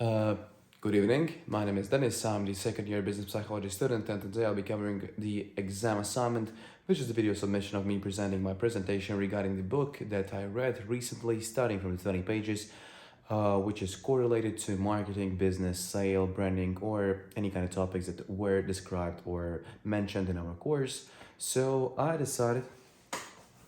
Uh, Good evening. My name is Dennis. I'm the second year business psychology student, and today I'll be covering the exam assignment, which is the video submission of me presenting my presentation regarding the book that I read recently, starting from the 20 pages, which is correlated to marketing, business, sale, branding, or any kind of topics that were described or mentioned in our course. So I decided,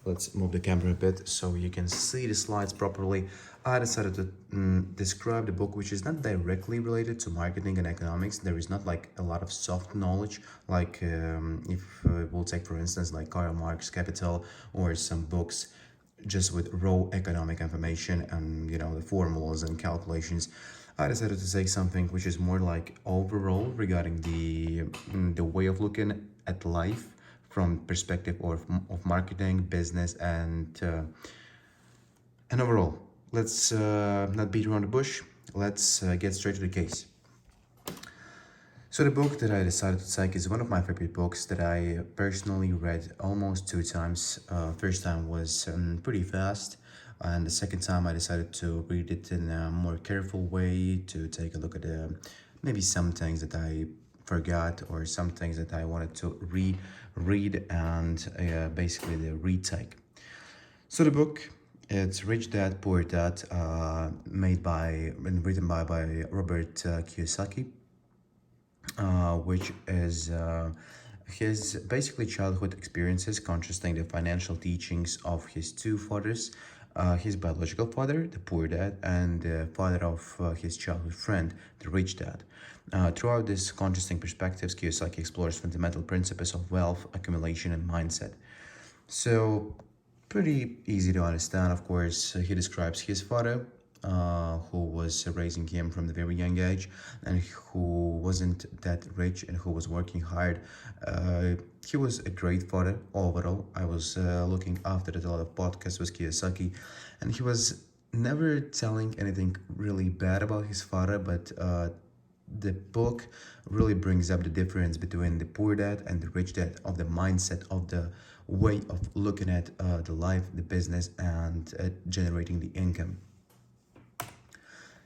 let's move the camera a bit so you can see the slides properly. I decided to describe the book, which is not directly related to marketing and economics. There is not like a lot of soft knowledge, like if we'll take for instance like Karl Marx Capital or some books just with raw economic information and the formulas and calculations. I decided to say something which is more like overall regarding the way of looking at life from perspective of marketing, business, and overall. Let's not beat around the bush. Let's get straight to the case. So the book that I decided to take is one of my favorite books that I personally read almost 2 times. First time was pretty fast, and the second time I decided to read it in a more careful way to take a look at maybe some things that I forgot or some things that I wanted to read and basically the retake. So the book, it's Rich Dad Poor Dad, made by and written by Robert Kiyosaki, which is his basically childhood experiences contrasting the financial teachings of his two fathers, his biological father, the poor dad, and the father of his childhood friend, the rich dad. Throughout these contrasting perspectives, Kiyosaki explores fundamental principles of wealth accumulation and mindset. So, pretty easy to understand, of course. He describes his father, who was raising him from the very young age and who wasn't that rich and who was working hard. He was a great father overall. I was looking after a lot of podcasts with Kiyosaki, and he was never telling anything really bad about his father, but the book really brings up the difference between the poor dad and the rich dad, of the mindset, of the way of looking at the life, the business, and generating the income.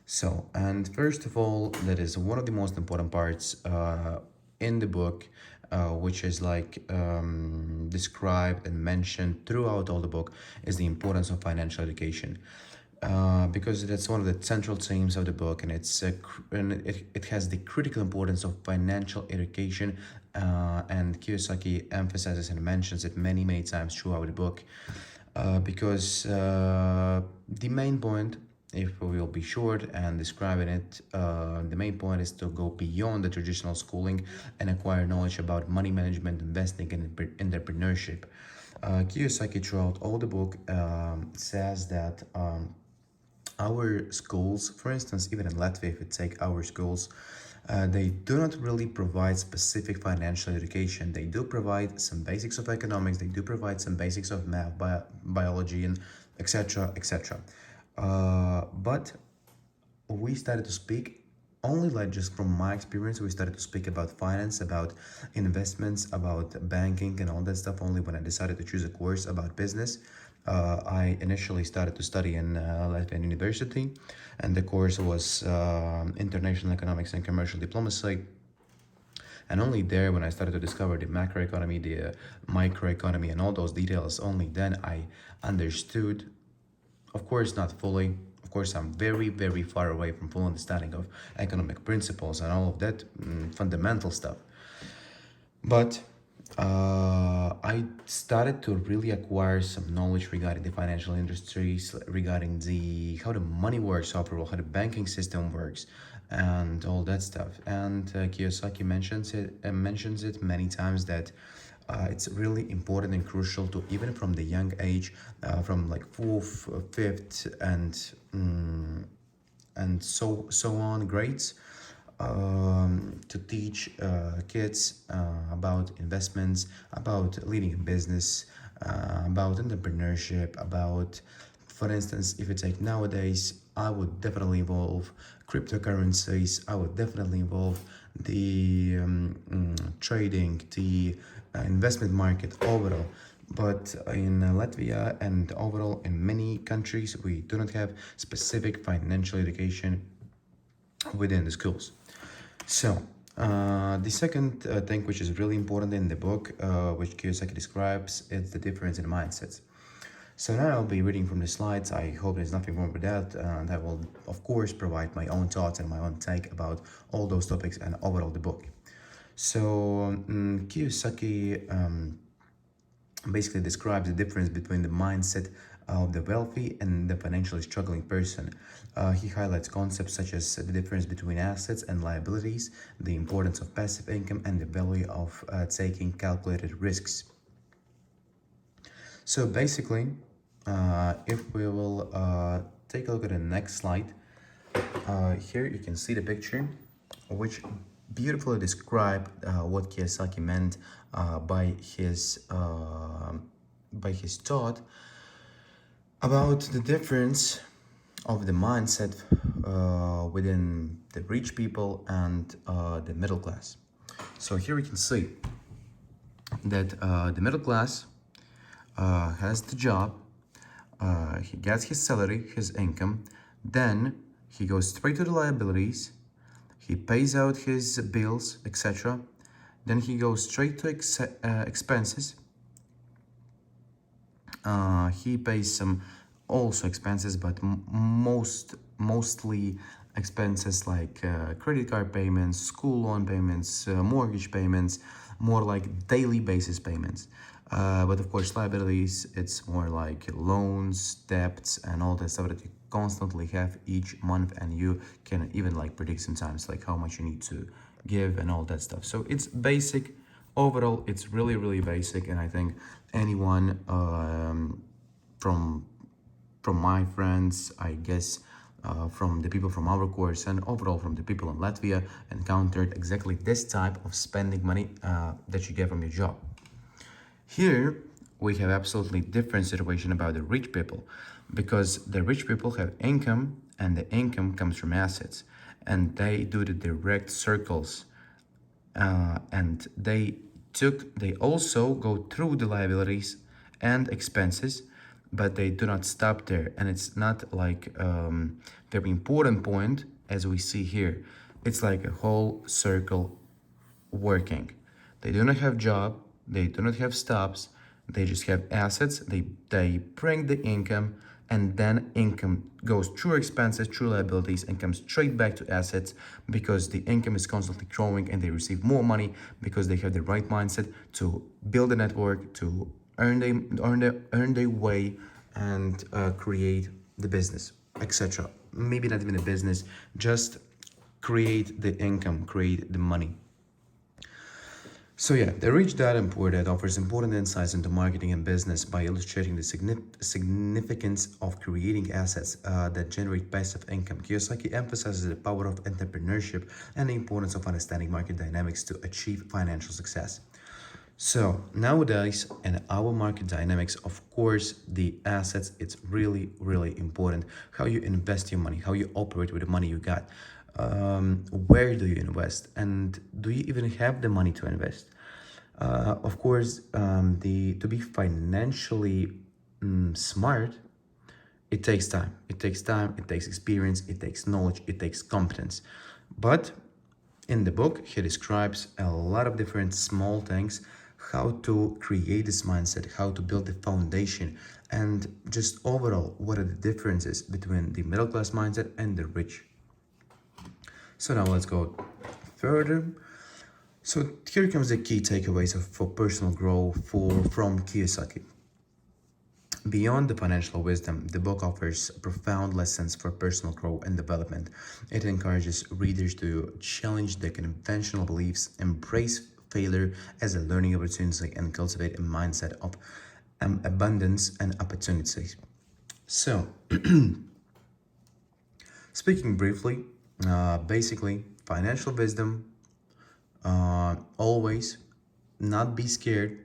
So, and first of all, that is one of the most important parts in the book, which is like described and mentioned throughout all the book, is the importance of financial education. Because that's one of the central themes of the book, and it has the critical importance of financial education, and Kiyosaki emphasizes and mentions it many times throughout the book, because the main point, if we will be short and describing it, the main point is to go beyond the traditional schooling and acquire knowledge about money management, investing, and entrepreneurship. Kiyosaki, throughout all the book, says that our schools, for instance, even in Latvia, if we take our schools, they do not really provide specific financial education. They do provide some basics of economics, they do provide some basics of math, biology, and etc. etc. But we started to speak only, like, just from my experience, we started to speak about finance, about investments, about banking, and all that stuff only when I decided to choose a course about business. I initially started to study in Latvian University, and the course was International Economics and Commercial Diplomacy. And only there, when I started to discover the macroeconomy, the microeconomy, and all those details, only then I understood. Of course, not fully. Of course, I'm very far away from full understanding of economic principles and all of that fundamental stuff. But I started to really acquire some knowledge regarding the financial industries, regarding the how the money works overall, how the banking system works, and all that stuff. And Kiyosaki mentions it many times that it's really important and crucial to, even from the young age, from like fourth, fifth, and so on grades, to teach kids about investments, about leading a business, about entrepreneurship, about, for instance, if you take nowadays, I would definitely involve cryptocurrencies. I would definitely involve the trading, the investment market overall. But in Latvia and overall in many countries, we do not have specific financial education within the schools. So, the second thing which is really important in the book, which Kiyosaki describes, is the difference in mindsets. So now I'll be reading from the slides. I hope there's nothing wrong with that, and I will, of course, provide my own thoughts and my own take about all those topics and overall the book. So, Kiyosaki basically describes the difference between the mindset of the wealthy and the financially struggling person. He highlights concepts such as the difference between assets and liabilities, the importance of passive income, and the value of taking calculated risks. So basically, if we will take a look at the next slide, here you can see the picture, which beautifully describe what Kiyosaki meant by his thought about the difference of the mindset within the rich people and the middle class. So here we can see that the middle class has the job, he gets his salary, his income, then he goes straight to the liabilities, he pays out his bills, etc. Then he goes straight to expenses. He pays some also expenses, but mostly expenses like credit card payments, school loan payments, mortgage payments, more like daily basis payments. But of course, liabilities, it's more like loans, debts, and all that stuff that you constantly have each month, and you can even like predict sometimes like how much you need to give and all that stuff. So it's basic. Overall, it's really basic, and I think anyone from my friends, I guess, from the people from our course, and overall from the people in Latvia, encountered exactly this type of spending money that you get from your job. Here, we have absolutely different situation about the rich people, because the rich people have income, and the income comes from assets, and they do the direct circles, and they also go through the liabilities and expenses, but they do not stop there. And it's not like very important point as we see here. It's like a whole circle working. They do not have job, they do not have stops, they just have assets, they bring the income, and then income goes through expenses, through liabilities, and comes straight back to assets, because the income is constantly growing and they receive more money because they have the right mindset to build a network, to earn their way, and create the business, etc. Maybe not even a business, just create the income, create the money. So yeah, the Rich Dad and Poor Dad offers important insights into marketing and business by illustrating the significance of creating assets that generate passive income. Kiyosaki emphasizes the power of entrepreneurship and the importance of understanding market dynamics to achieve financial success. So nowadays, in our market dynamics, of course, the assets, it's really important. How you invest your money, how you operate with the money you got. Where do you invest, and do you even have the money to invest? Of course, to be financially smart, it takes time. It takes time, it takes experience, it takes knowledge, it takes competence. But in the book, he describes a lot of different small things, how to create this mindset, how to build the foundation, and just overall, what are the differences between the middle class mindset and the rich. So now let's go further. So here comes the key takeaways for personal growth from Kiyosaki. Beyond the financial wisdom, the book offers profound lessons for personal growth and development. It encourages readers to challenge their conventional beliefs, embrace failure as a learning opportunity, and cultivate a mindset of abundance and opportunities. So, speaking briefly, basically, financial wisdom, always not be scared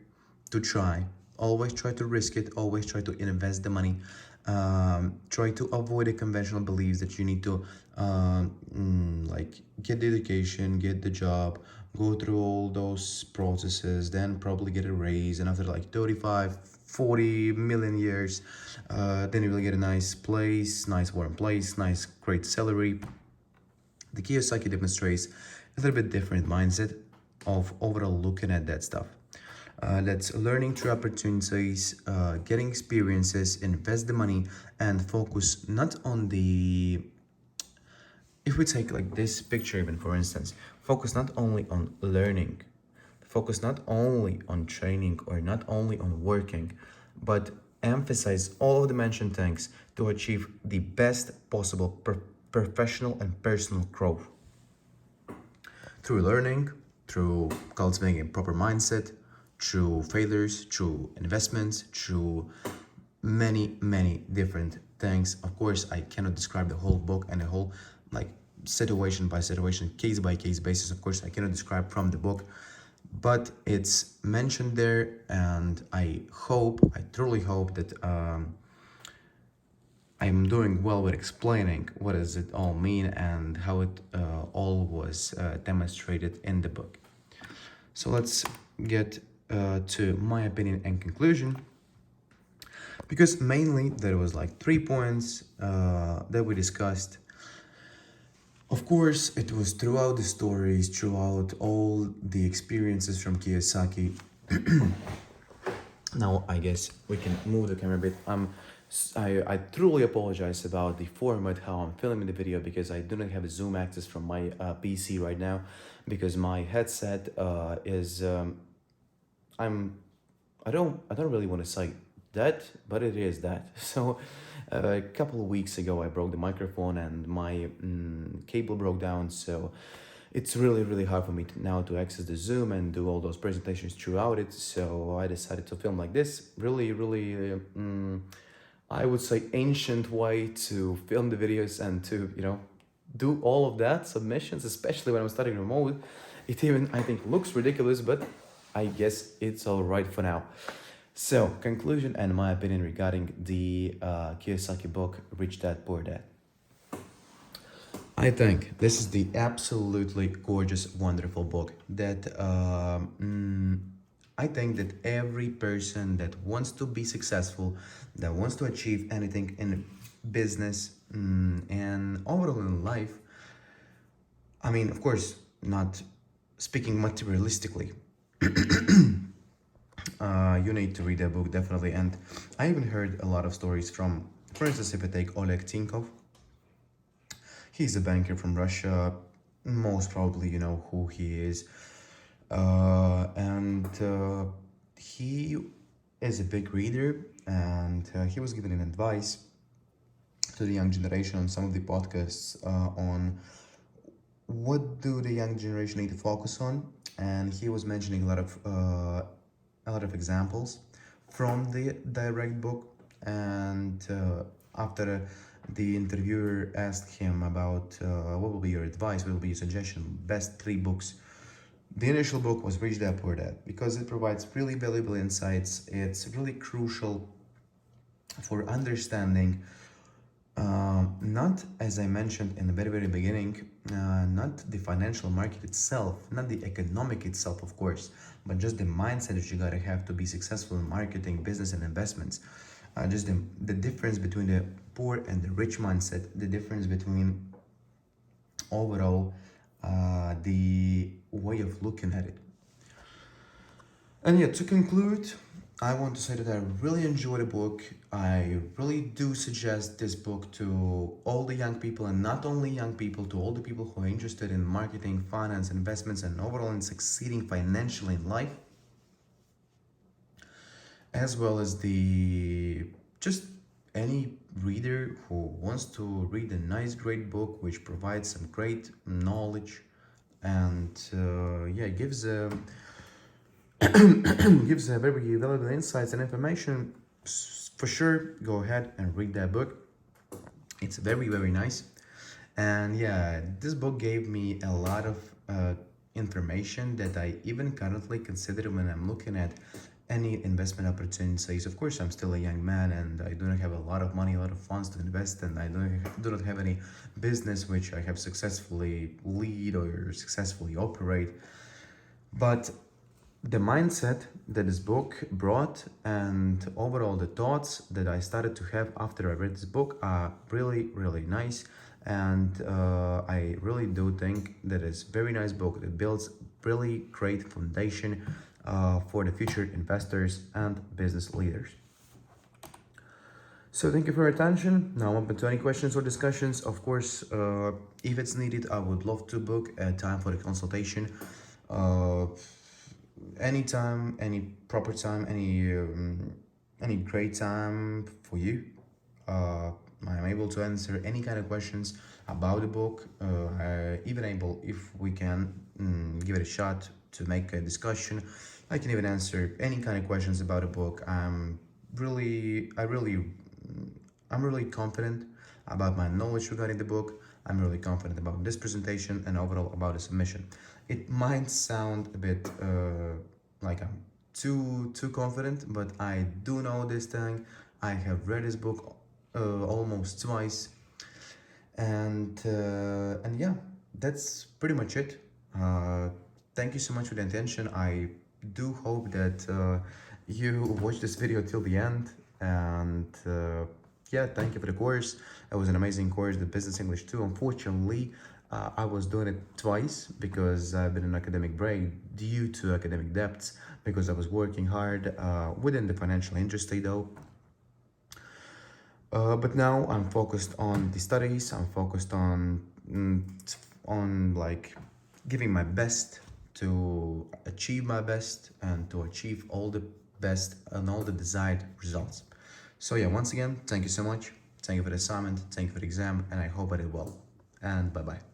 to try, always try to risk it, always try to invest the money, try to avoid the conventional beliefs that you need to like get the education, get the job, go through all those processes, then probably get a raise, and after like 35-40 million years, then you will get a nice place, nice warm place, nice great salary, The Kiyosaki demonstrates a little bit different mindset of overall looking at that stuff. That's learning through opportunities, getting experiences, invest the money, and focus not on the. If we take like this picture, even for instance, focus not only on learning, focus not only on training or not only on working, but emphasize all of the mentioned things to achieve the best possible professional and personal growth through learning, through cultivating a proper mindset, through failures, through investments, through many different things. Of course, I cannot describe the whole book and the whole like situation by situation, case by case basis. Of course, I cannot describe from the book, but it's mentioned there, and I truly hope that I'm doing well with explaining what does it all mean and how it all was demonstrated in the book. So let's get to my opinion and conclusion, because mainly there was like 3 points that we discussed. Of course, it was throughout the stories, throughout all the experiences from Kiyosaki. Now I guess we can move the camera a bit. I truly apologize about the format, how I'm filming the video, because I do not have a Zoom access from my PC right now, because my headset is I don't really want to say that, but it is that. So a couple of weeks ago I broke the microphone and my cable broke down, so it's really hard for me now to access the Zoom and do all those presentations throughout it. So I decided to film like this. Really, I would say ancient way to film the videos and to, do all of that submissions, especially when I'm studying remote. It even, I think, looks ridiculous, but I guess it's all right for now. So, conclusion and my opinion regarding the Kiyosaki book, Rich Dad, Poor Dad. I think this is the absolutely gorgeous, wonderful book that I think that every person that wants to be successful, that wants to achieve anything in business and overall in life, I mean, of course, not speaking materialistically, you need to read that book definitely. And I even heard a lot of stories from, for instance, if I take Oleg Tinkov, he's a banker from Russia. Most probably you know who he is. And he is a big reader, and he was giving an advice to the young generation on some of the podcasts on what do the young generation need to focus on. And he was mentioning a lot of examples from the direct book. And after the interviewer asked him about what will be your advice, what will be your suggestion, best 3 books, the initial book was Rich Dad Poor Dad, because it provides really valuable insights. It's really crucial for understanding, not, as I mentioned in the very beginning, not the financial market itself, not the economic itself, of course, but just the mindset that you gotta have to be successful in marketing, business, and investments. Just the difference between the poor and the rich mindset, the difference between overall the way of looking at it. And yeah, to conclude, I want to say that I really enjoyed the book. I really do suggest this book to all the young people, and not only young people, to all the people who are interested in marketing, finance, investments, and overall in succeeding financially in life, as well as the just any reader who wants to read a nice, great book which provides some great knowledge and gives gives a very valuable insights and information. For sure, go ahead and read that book. It's very nice. And yeah, this book gave me a lot of information that I even currently consider when I'm looking at any investment opportunities. Of course, I'm still a young man and I do not have a lot of money, a lot of funds to invest, and I do not have any business which I have successfully lead or successfully operate. But the mindset that this book brought and overall the thoughts that I started to have after I read this book are really nice. and I really do think that it's very nice book that builds really great foundation for the future investors and business leaders. So thank you for your attention. Now I'm open to any questions or discussions. Of course, if it's needed, I would love to book a time for the consultation. Uh, Anytime, any proper time, any great time for you. I'm able to answer any kind of questions about the book. Even able, if we can give it a shot to make a discussion, I can even answer any kind of questions about the book. Really, I really, I'm really confident about my knowledge regarding the book. I'm really confident about this presentation and overall about the submission. It might sound a bit like I'm too confident, but I do know this thing. I have read this book almost twice, and yeah, that's pretty much it. Thank you so much for the attention. I do hope that you watch this video till the end, and yeah, thank you for the course. It was an amazing course, the Business English 2. Unfortunately, I was doing it twice because I've been in academic break due to academic debts, because I was working hard within the financial industry though. But now I'm focused on the studies. I'm focused on like giving my best to achieve my best and to achieve all the best and all the desired results. So yeah, once again, thank you so much. Thank you for the assignment. Thank you for the exam, and I hope I did well. And bye bye.